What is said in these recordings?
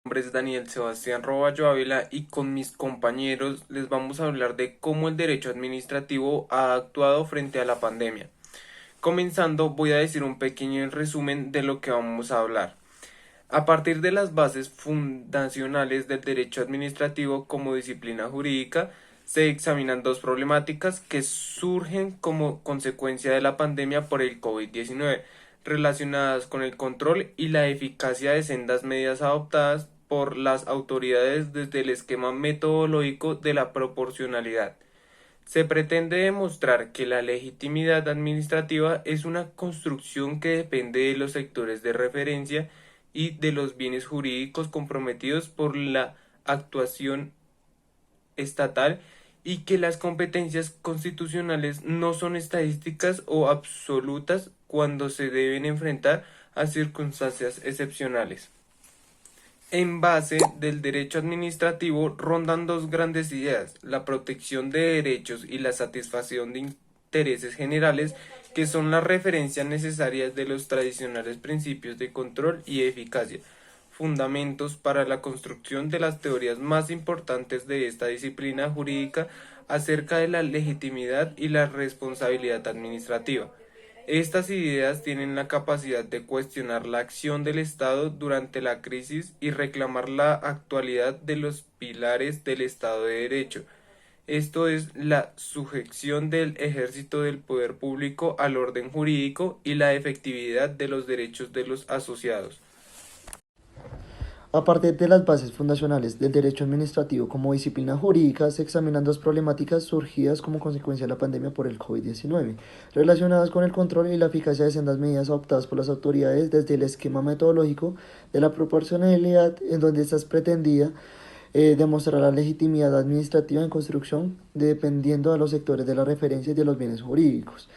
nombre es Daniel Sebastián Roballo Ávila y con mis compañeros les vamos a hablar de cómo el derecho administrativo ha actuado frente a la pandemia. Comenzando, voy a decir un pequeño resumen de lo que vamos a hablar. A partir de las bases fundacionales del derecho administrativo como disciplina jurídica, se examinan dos problemáticas que surgen como consecuencia de la pandemia por el COVID-19, relacionadas con el control y la eficacia de sendas medidas adoptadas por las autoridades desde el esquema metodológico de la proporcionalidad. Se pretende demostrar que la legitimidad administrativa es una construcción que depende de los sectores de referencia y de los bienes jurídicos comprometidos por la actuación estatal y que las competencias constitucionales no son estadísticas o absolutas cuando se deben enfrentar a circunstancias excepcionales. En base del derecho administrativo rondan dos grandes ideas: la protección de derechos y la satisfacción de intereses generales, que son las referencias necesarias de los tradicionales principios de control y eficacia, fundamentos para la construcción de las teorías más importantes de esta disciplina jurídica acerca de la legitimidad y la responsabilidad administrativa. Estas ideas tienen la capacidad de cuestionar la acción del Estado durante la crisis y reclamar la actualidad de los pilares del Estado de Derecho. Esto es la sujeción del ejercicio del poder público al orden jurídico y la efectividad de los derechos de los asociados. A partir de las bases fundacionales del derecho administrativo como disciplina jurídica, se examinan dos problemáticas surgidas como consecuencia de la pandemia por el COVID-19, relacionadas con el control y la eficacia de sendas medidas adoptadas por las autoridades desde el esquema metodológico de la proporcionalidad, en donde estas pretendía demostrar la legitimidad administrativa en construcción dependiendo de los sectores de la referencia y de los bienes jurídicos.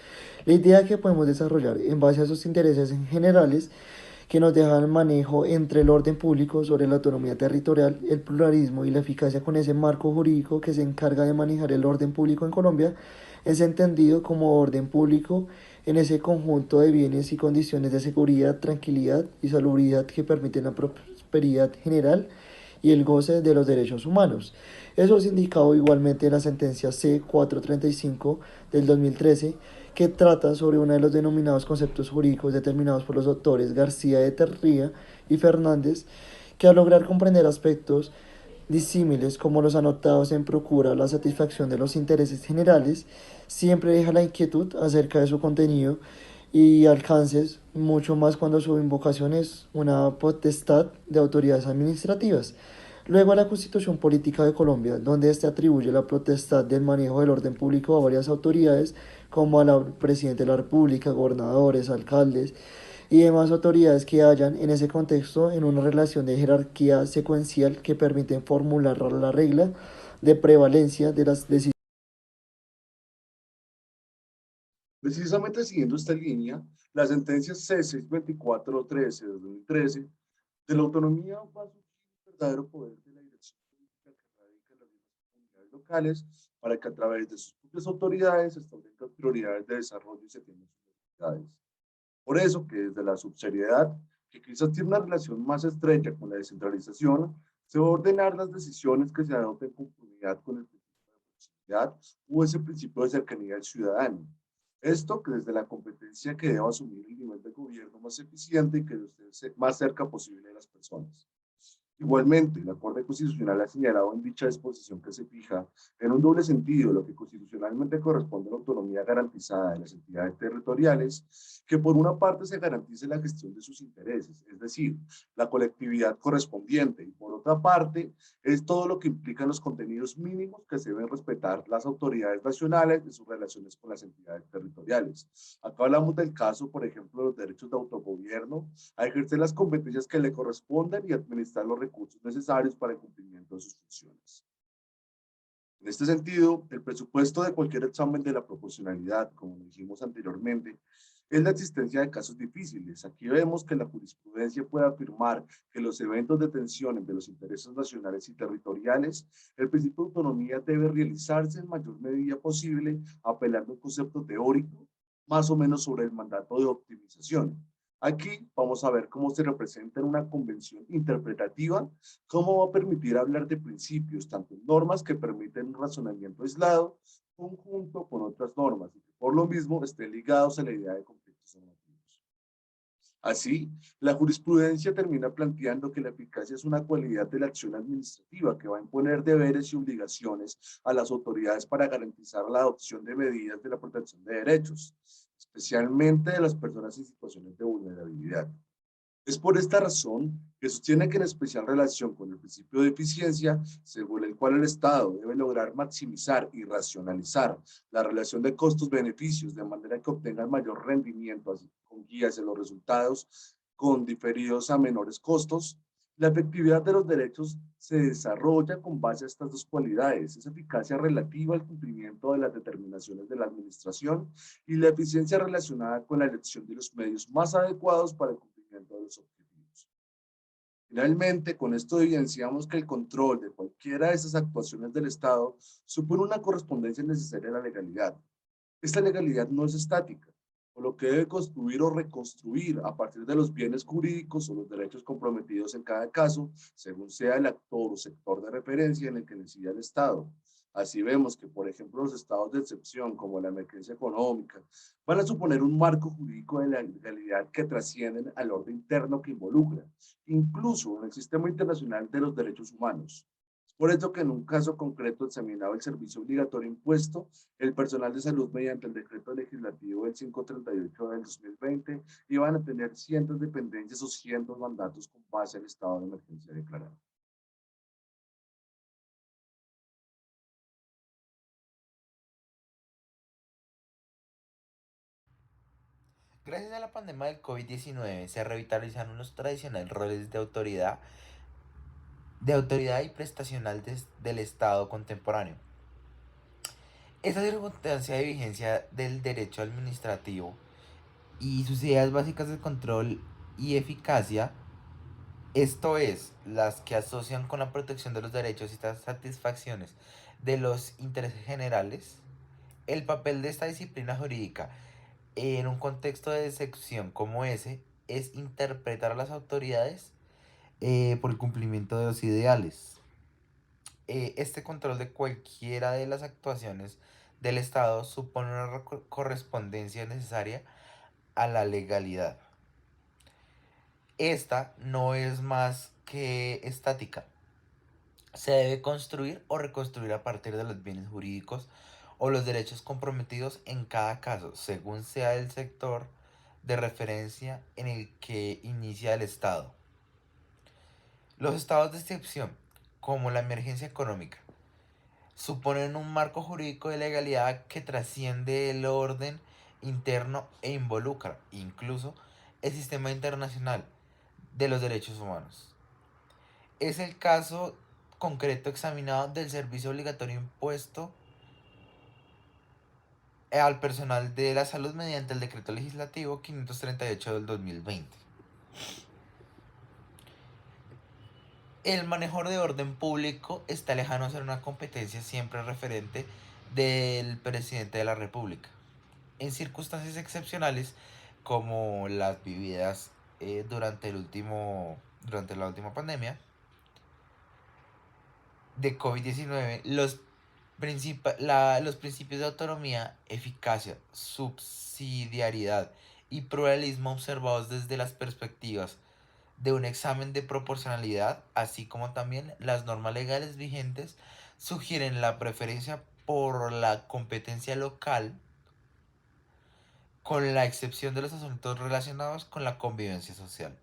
La idea que podemos desarrollar en base a esos intereses en generales que nos deja el manejo entre el orden público sobre la autonomía territorial, el pluralismo y la eficacia con ese marco jurídico que se encarga de manejar el orden público en Colombia, es entendido como orden público en ese conjunto de bienes y condiciones de seguridad, tranquilidad y salubridad que permiten la prosperidad general y el goce de los derechos humanos. Eso es indicado igualmente en la sentencia C-435 del 2013, que trata sobre uno de los denominados conceptos jurídicos determinados por los doctores García de Terría y Fernández, que al lograr comprender aspectos disímiles como los anotados en procura la satisfacción de los intereses generales, siempre deja la inquietud acerca de su contenido y alcances, mucho más cuando su invocación es una potestad de autoridades administrativas. Luego a la Constitución Política de Colombia, donde éste atribuye la potestad del manejo del orden público a varias autoridades, como a la Presidente de la República, gobernadores, alcaldes y demás autoridades que hayan en ese contexto en una relación de jerarquía secuencial que permiten formular la regla de prevalencia de las decisiones. Precisamente siguiendo esta línea, la sentencia C-624-13 de 2013 de la autonomía va a surgir un verdadero poder de la dirección política que radica en las mismas comunidades locales para que a través de sus propias autoridades se establezcan prioridades de desarrollo y se tengan sus necesidades. Por eso que desde la subsidiariedad, que quizás tiene una relación más estrecha con la descentralización, se va a ordenar las decisiones que se adopten en conformidad con el principio de proximidad o ese principio de cercanía del ciudadano. Esto que desde la competencia que deba asumir el nivel de gobierno más eficiente y que esté más cerca posible de las personas. Igualmente, la Corte Constitucional ha señalado en dicha disposición que se fija en un doble sentido lo que constitucionalmente corresponde a la autonomía garantizada de las entidades territoriales, que por una parte se garantice la gestión de sus intereses, es decir, la colectividad correspondiente, y por otra parte es todo lo que implican los contenidos mínimos que se deben respetar las autoridades nacionales en sus relaciones con las entidades territoriales. Acá hablamos del caso, por ejemplo, de los derechos de autogobierno, a ejercer las competencias que le corresponden y administrar los recursos necesarios para el cumplimiento de sus funciones. En este sentido, el presupuesto de cualquier examen de la proporcionalidad, como dijimos anteriormente, es la existencia de casos difíciles. Aquí vemos que la jurisprudencia puede afirmar que los eventos de tensión entre los intereses nacionales y territoriales, el principio de autonomía debe realizarse en mayor medida posible, apelando a un concepto teórico, más o menos sobre el mandato de optimización. Aquí vamos a ver cómo se representa en una convención interpretativa, cómo va a permitir hablar de principios, tanto normas que permiten un razonamiento aislado, conjunto con otras normas, y que por lo mismo estén ligados a la idea de conflictos normativos. Así, la jurisprudencia termina planteando que la eficacia es una cualidad de la acción administrativa que va a imponer deberes y obligaciones a las autoridades para garantizar la adopción de medidas de la protección de derechos, especialmente de las personas en situaciones de vulnerabilidad. Es por esta razón que sostiene que en especial relación con el principio de eficiencia, según el cual el Estado debe lograr maximizar y racionalizar la relación de costos-beneficios de manera que obtenga el mayor rendimiento, así con guías en los resultados con diferidos a menores costos. La efectividad de los derechos se desarrolla con base a estas dos cualidades, esa eficacia relativa al cumplimiento de las determinaciones de la administración y la eficiencia relacionada con la elección de los medios más adecuados para el cumplimiento de los objetivos. Finalmente, con esto evidenciamos que el control de cualquiera de esas actuaciones del Estado supone una correspondencia necesaria a la legalidad. Esta legalidad no es estática, por lo que debe construir o reconstruir a partir de los bienes jurídicos o los derechos comprometidos en cada caso, según sea el actor o sector de referencia en el que decida el Estado. Así vemos que, por ejemplo, los estados de excepción, como la emergencia económica, van a suponer un marco jurídico de la legalidad que trascienden al orden interno que involucra, incluso en el sistema internacional de los derechos humanos. Por eso que en un caso concreto examinado el servicio obligatorio impuesto, el personal de salud mediante el decreto legislativo del 538 del 2020 iban a tener cientos de dependencias o cientos mandatos con base al estado de emergencia declarado. Gracias a la pandemia del COVID-19 se revitalizaron los tradicionales roles de autoridad y prestacional del Estado contemporáneo. Esa circunstancia de vigencia del derecho administrativo y sus ideas básicas de control y eficacia, esto es, las que asocian con la protección de los derechos y las satisfacciones de los intereses generales, el papel de esta disciplina jurídica en un contexto de excepción como ese es interpretar a las autoridades por el cumplimiento de los ideales. Este control de cualquiera de las actuaciones del Estado supone una correspondencia necesaria a la legalidad. Esta no es más que estática. Se debe construir o reconstruir a partir de los bienes jurídicos o los derechos comprometidos en cada caso, según sea el sector de referencia en el que inicia el Estado. Los estados de excepción, como la emergencia económica, suponen un marco jurídico de legalidad que trasciende el orden interno e involucra incluso el sistema internacional de los derechos humanos. Es el caso concreto examinado del servicio obligatorio impuesto al personal de la salud mediante el decreto legislativo 538 del 2020. El manejo de orden público está lejano a ser una competencia siempre referente del presidente de la República. En circunstancias excepcionales como las vividas durante la última pandemia de COVID-19, los principios de autonomía, eficacia, subsidiariedad y pluralismo observados desde las perspectivas de un examen de proporcionalidad, así como también las normas legales vigentes, sugieren la preferencia por la competencia local, con la excepción de los asuntos relacionados con la convivencia social.